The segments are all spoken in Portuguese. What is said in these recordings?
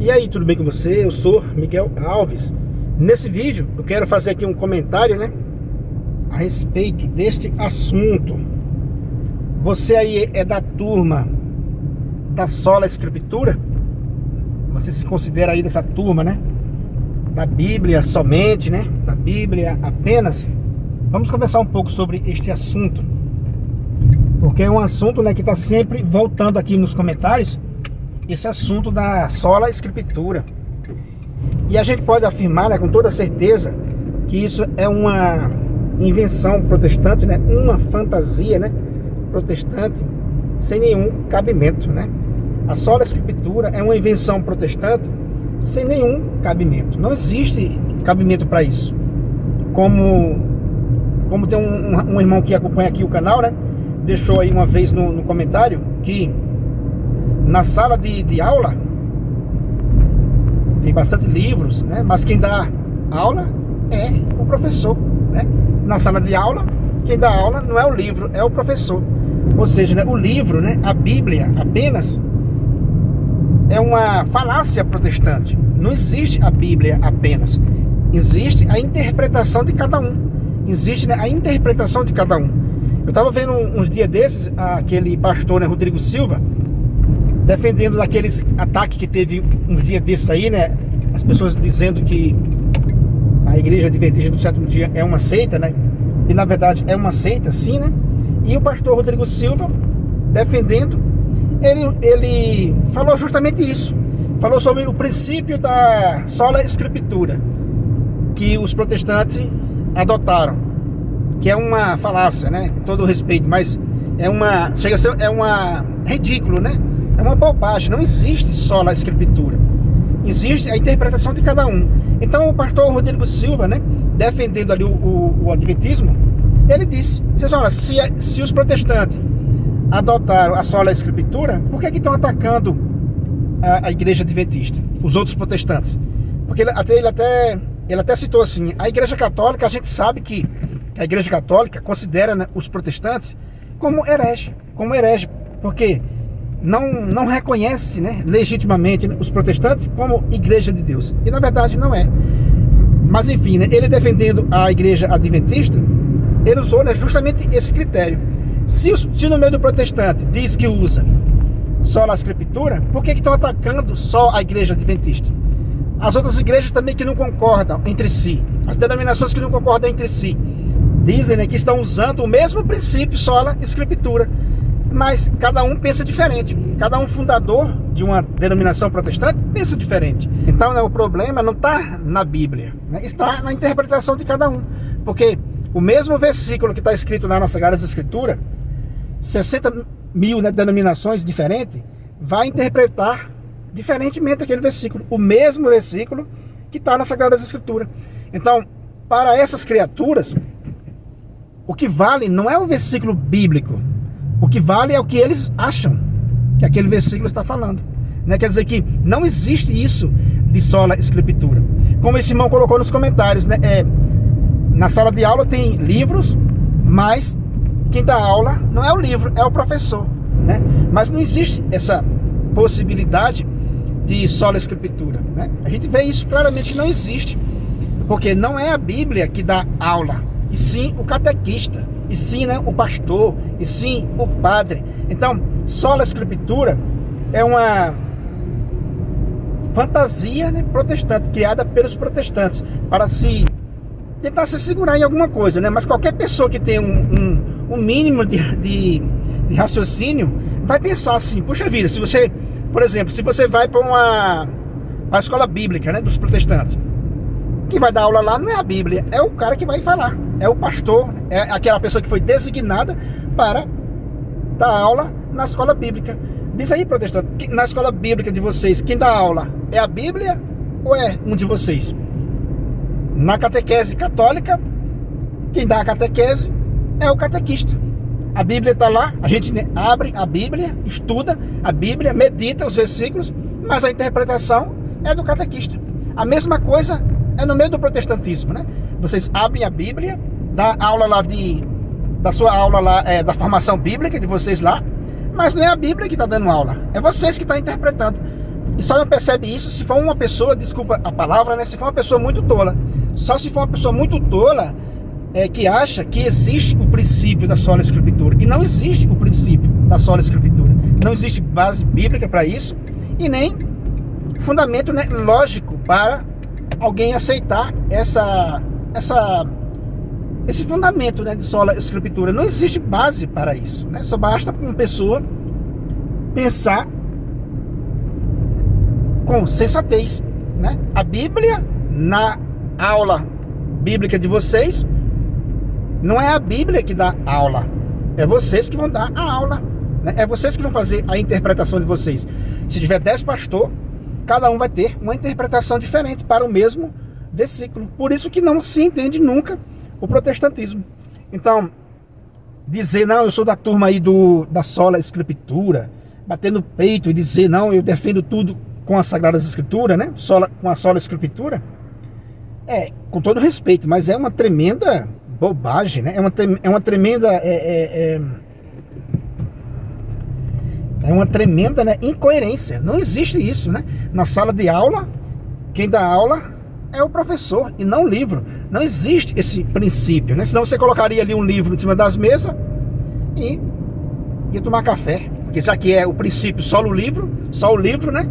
E aí, tudo bem com você? Eu sou Miguel Alves. Nesse vídeo eu quero fazer aqui um comentário, né, a respeito deste assunto. Você aí é da turma da sola escritura? Você se considera aí dessa turma, né, da Bíblia somente, né, da Bíblia apenas? Vamos conversar um pouco sobre este assunto, porque é um assunto, né, que está sempre voltando aqui nos comentários. Esse assunto da sola escritura. E a gente pode afirmar, né, com toda certeza, que isso é uma invenção protestante, né, uma fantasia, né, protestante, sem nenhum cabimento, né? A sola escritura é uma invenção protestante sem nenhum cabimento. Não existe cabimento para isso. Como tem um irmão que acompanha aqui o canal, né, deixou aí uma vez no comentário que na sala de aula tem bastante livros, né? Mas quem dá aula é o professor, né? Na sala de aula, quem dá aula não é o livro, é o professor. Ou seja, né, o livro, né, a Bíblia apenas é uma falácia protestante. Não existe a Bíblia apenas. Existe a interpretação de cada um. Existe, né, a interpretação de cada um. Eu estava vendo uns dias desses aquele pastor, né, Rodrigo Silva, defendendo daqueles ataques que teve uns dias desses aí, né? As pessoas dizendo que a Igreja Adventista do Sétimo Dia é uma seita, né? E na verdade é uma seita, sim, né? E o pastor Rodrigo Silva, defendendo, ele falou justamente isso. Falou sobre o princípio da sola escritura, que os protestantes adotaram, que é uma falácia, né? Com todo o respeito, mas chega a ser ridículo, né? É uma bobagem. Não existe sola escritura. Existe a interpretação de cada um. Então o pastor Rodrigo Silva, né, defendendo ali o adventismo, ele disse, olha, se os protestantes adotaram a sola escritura, por que estão atacando a igreja adventista, os outros protestantes? Porque ele até citou assim, a igreja católica, a gente sabe que a igreja católica considera, né, os protestantes como herege, porque não reconhece, né, legitimamente, né, os protestantes como igreja de Deus. E na verdade não é. Mas enfim, né, ele defendendo a igreja adventista, ele usou, né, justamente esse critério. Se no meio do protestante diz que usa sola escritura, por que estão atacando só a igreja adventista? As outras igrejas também que não concordam entre si, as denominações que não concordam entre si, dizem, né, que estão usando o mesmo princípio sola escritura, mas cada um pensa diferente. Cada um fundador de uma denominação protestante pensa diferente. Então, né, o problema não está na Bíblia, né, está na interpretação de cada um. Porque o mesmo versículo que está escrito lá nas Sagradas Escrituras, 60 mil, né, denominações diferentes, vai interpretar diferentemente aquele versículo. O mesmo versículo que está nas Sagradas Escrituras. Então, para essas criaturas, o que vale não é o versículo bíblico. O que vale é o que eles acham que aquele versículo está falando, né? Quer dizer que não existe isso de sola escritura. Como esse irmão colocou nos comentários, né? Na sala de aula tem livros, mas quem dá aula não é o livro, é o professor, né? Mas não existe essa possibilidade de sola escritura, né? A gente vê isso claramente que não existe, porque não é a Bíblia que dá aula, e sim o catequista, e sim, né, o pastor, e sim o padre. Então, sola escritura é uma fantasia, né, protestante, criada pelos protestantes para tentar se segurar em alguma coisa, né? Mas qualquer pessoa que tem um mínimo de raciocínio vai pensar assim, puxa vida, se você, por exemplo, se você vai para a escola bíblica, né, dos protestantes, quem vai dar aula lá não é a Bíblia, é o cara que vai falar, é o pastor, é aquela pessoa que foi designada para dar aula na escola bíblica. Diz aí, protestante, na escola bíblica de vocês, quem dá aula é a Bíblia ou é um de vocês? Na catequese católica, quem dá a catequese é o catequista. A Bíblia está lá, a gente, né, abre a Bíblia, estuda a Bíblia, medita os versículos, mas a interpretação é do catequista. A mesma coisa é no meio do protestantismo, né? Vocês abrem a Bíblia, dá aula lá da sua aula lá, da formação bíblica de vocês lá, mas não é a Bíblia que está dando aula, é vocês que estão interpretando. E só não percebe isso se for uma pessoa, desculpa a palavra, né? Se for uma pessoa muito tola. Só se for uma pessoa muito tola que acha que existe o princípio da sola escritura. E não existe o princípio da sola escritura. Não existe base bíblica para isso e nem fundamento, né, lógico para alguém aceitar esse fundamento, né, de sola escritura. Não existe base para isso, né? Só basta uma pessoa pensar com sensatez, né? A Bíblia, na aula bíblica de vocês, não é a Bíblia que dá aula, é vocês que vão dar a aula, né? É vocês que vão fazer a interpretação de vocês. Se tiver 10 pastores, cada um vai ter uma interpretação diferente para o mesmo versículo. Por isso que não se entende nunca o protestantismo. Então, dizer, não, eu sou da turma aí da sola escritura, bater no peito e dizer, não, eu defendo tudo com as Sagradas Escrituras, né? Com a sola escritura, com todo respeito, mas é uma tremenda bobagem, né? É uma tremenda uma tremenda, né, incoerência. Não existe isso, né? Na sala de aula, quem dá aula é o professor e não o livro. Não existe esse princípio, né? Senão você colocaria ali um livro em cima das mesas e ia tomar café, porque já que é o princípio só o livro, né?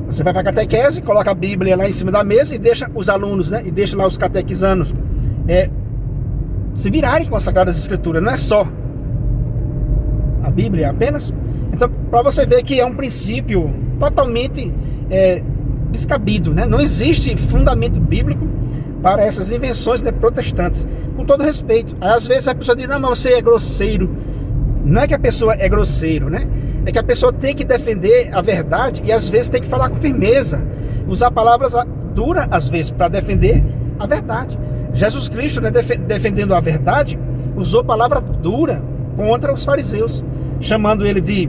Você vai para a catequese, coloca a Bíblia lá em cima da mesa e deixa os alunos, né? E deixa lá os catequizanos se virarem com as Sagradas Escrituras. Não é só a Bíblia apenas. Então, para você ver que é um princípio totalmente descabido, né? Não existe fundamento bíblico para essas invenções, né, protestantes. Com todo respeito. Aí, às vezes a pessoa diz, não, mas você é grosseiro. Não é que a pessoa é grosseiro, né? É que a pessoa tem que defender a verdade e às vezes tem que falar com firmeza, usar palavras duras às vezes para defender a verdade. Jesus Cristo, né, defendendo a verdade, usou palavra dura contra os fariseus, chamando ele de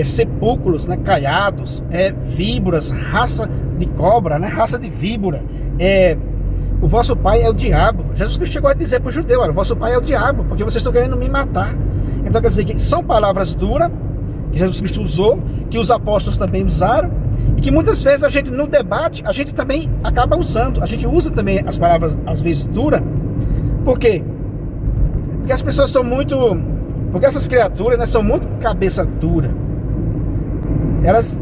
sepulcros, né, caiados, víboras, raça de cobra, né, raça de víbora. O vosso pai é o diabo. Jesus Cristo chegou a dizer para o judeu, olha, o vosso pai é o diabo, porque vocês estão querendo me matar. Então quer dizer que são palavras duras que Jesus Cristo usou, que os apóstolos também usaram, e que muitas vezes a gente no debate, a gente também acaba usando, a gente usa também as palavras às vezes duras. Por quê? Porque as pessoas são muito, porque essas criaturas, né, são muito cabeça dura. Elas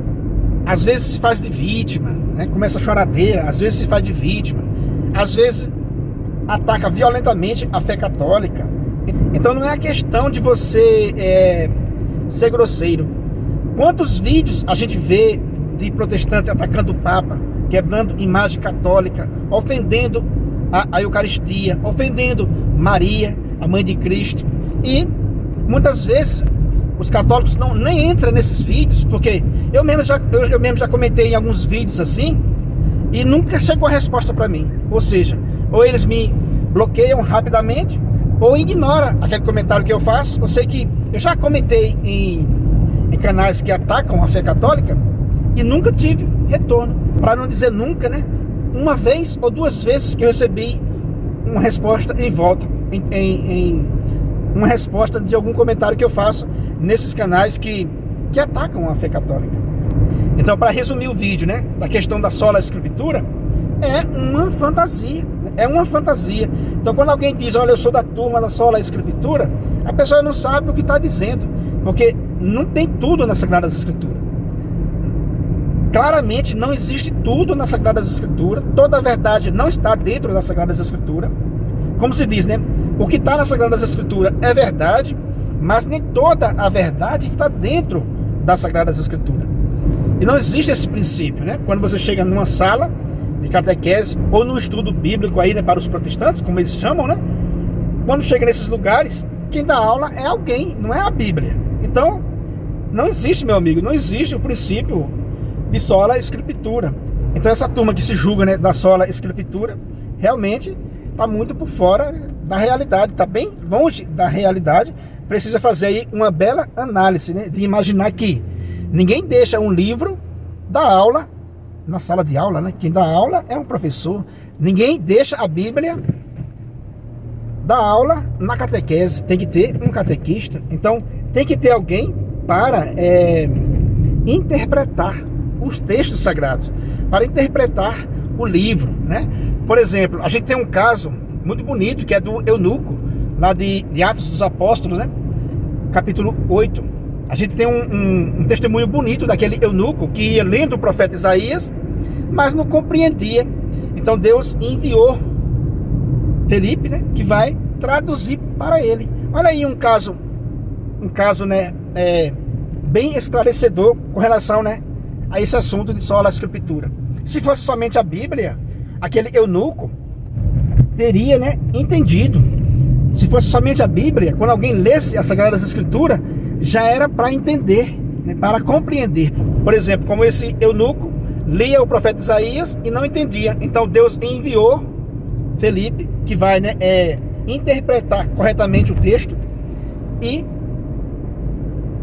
às vezes se faz de vítima, né, começa a choradeira, às vezes se faz de vítima, às vezes ataca violentamente a fé católica. Então não é a questão de você ser grosseiro. Quantos vídeos a gente vê de protestantes atacando o Papa, quebrando imagem católica, ofendendo a Eucaristia, ofendendo Maria, a mãe de Cristo. E muitas vezes os católicos nem entram nesses vídeos, porque eu mesmo já comentei em alguns vídeos assim, e nunca chegou a resposta para mim. Ou seja, ou eles me bloqueiam rapidamente, ou ignora aquele comentário que eu faço. Eu sei que eu já comentei em canais que atacam a fé católica e nunca tive retorno, para não dizer nunca, né? Uma vez ou duas vezes que eu recebi uma resposta em volta, em uma resposta de algum comentário que eu faço nesses canais que atacam a fé católica. Então, para resumir o vídeo, né, da questão da sola escritura, é uma fantasia. Então, quando alguém diz, olha, eu sou da turma da sola escritura, a pessoa não sabe o que está dizendo, porque não tem tudo nas Sagradas Escrituras. Claramente não existe tudo nas Sagradas Escrituras. Toda a verdade não está dentro das Sagradas Escrituras. Como se diz, né? O que está nas Sagradas Escrituras é verdade, mas nem toda a verdade está dentro das Sagradas Escrituras. E não existe esse princípio, né? Quando você chega numa sala de catequese ou no estudo bíblico aí, né, para os protestantes, como eles chamam, né? Quando chega nesses lugares, quem dá aula é alguém, não é a Bíblia. Então, não existe, meu amigo, não existe o princípio de sola escritura. Então essa turma que se julga, né, da sola escritura, realmente está muito por fora da realidade, está bem longe da realidade. Precisa fazer aí uma bela análise, né, de imaginar que ninguém deixa um livro da aula na sala de aula, né? Quem dá aula é um professor. Ninguém deixa a Bíblia da aula na catequese. Tem que ter um catequista. Então tem que ter alguém para interpretar os textos sagrados, para interpretar o livro, né? Por exemplo, a gente tem um caso muito bonito, que é do eunuco, lá de Atos dos Apóstolos, né? Capítulo 8. A gente tem um testemunho bonito daquele eunuco que ia lendo o profeta Isaías, mas não compreendia. Então Deus enviou Felipe, né, que vai traduzir para ele. Olha aí um caso, né, bem esclarecedor com relação, né, a esse assunto de sola escritura. Se fosse somente a Bíblia, aquele eunuco teria, né, entendido. Se fosse somente a Bíblia, quando alguém lesse as Sagradas Escrituras, já era para entender, né, para compreender. Por exemplo, como esse eunuco lia o profeta Isaías e não entendia. Então Deus enviou Felipe, que vai, né, interpretar corretamente o texto, e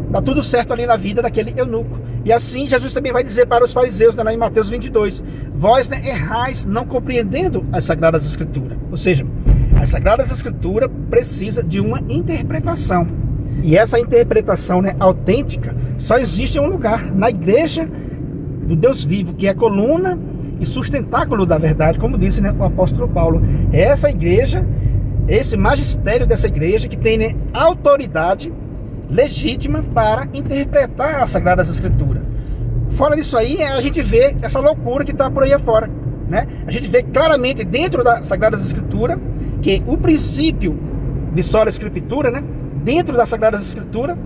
dá tudo certo ali na vida daquele eunuco. E assim Jesus também vai dizer para os fariseus, né, em Mateus 22, vós, né, errais não compreendendo as Sagradas Escrituras. Ou seja, as Sagradas Escrituras precisa de uma interpretação. E essa interpretação, né, autêntica só existe em um lugar, na igreja do Deus vivo, que é coluna e sustentáculo da verdade, como disse, né, o apóstolo Paulo. É essa igreja, esse magistério dessa igreja que tem, né, autoridade legítima para interpretar as Sagradas Escrituras. Fora disso aí, a gente vê essa loucura que está por aí afora, né? A gente vê claramente dentro das Sagradas Escrituras que o princípio de sola escritura, né, dentro das Sagradas Escrituras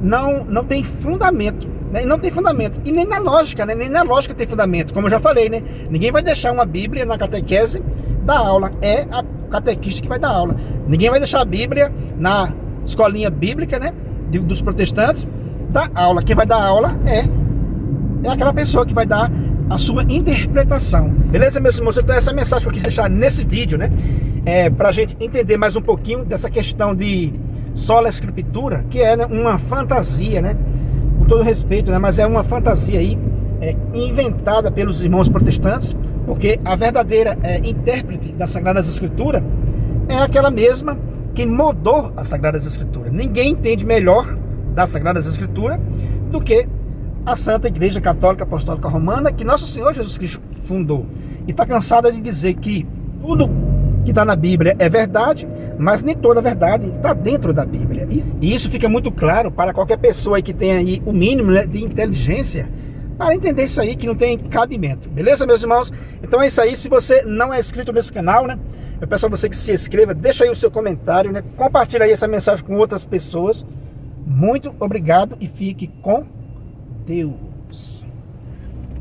não tem fundamento, né? Não tem fundamento, e nem na lógica, né? Nem na lógica tem fundamento, como eu já falei, né? Ninguém vai deixar uma Bíblia na catequese da aula, é a catequista que vai dar aula. Ninguém vai deixar a Bíblia na escolinha bíblica, né, dos protestantes, da aula. Quem vai dar aula é aquela pessoa que vai dar a sua interpretação. Beleza, meus irmãos? Então essa mensagem que eu quis deixar nesse vídeo, né, para a gente entender mais um pouquinho dessa questão de sola escritura, que é, né, uma fantasia, né, com todo respeito, né, mas é uma fantasia aí inventada pelos irmãos protestantes, porque a verdadeira intérprete das Sagradas Escrituras é aquela mesma que mudou as Sagradas Escrituras. Ninguém entende melhor das Sagradas Escrituras do que a Santa Igreja Católica Apostólica Romana, que Nosso Senhor Jesus Cristo fundou. E está cansada de dizer que tudo que está na Bíblia é verdade, mas nem toda a verdade está dentro da Bíblia. E isso fica muito claro para qualquer pessoa aí que tenha aí o mínimo, né, de inteligência para entender isso aí, que não tem cabimento. Beleza, meus irmãos? Então é isso aí. Se você não é inscrito nesse canal, né, eu peço a você que se inscreva, deixa aí o seu comentário, né, compartilha aí essa mensagem com outras pessoas. Muito obrigado e fique com Deus.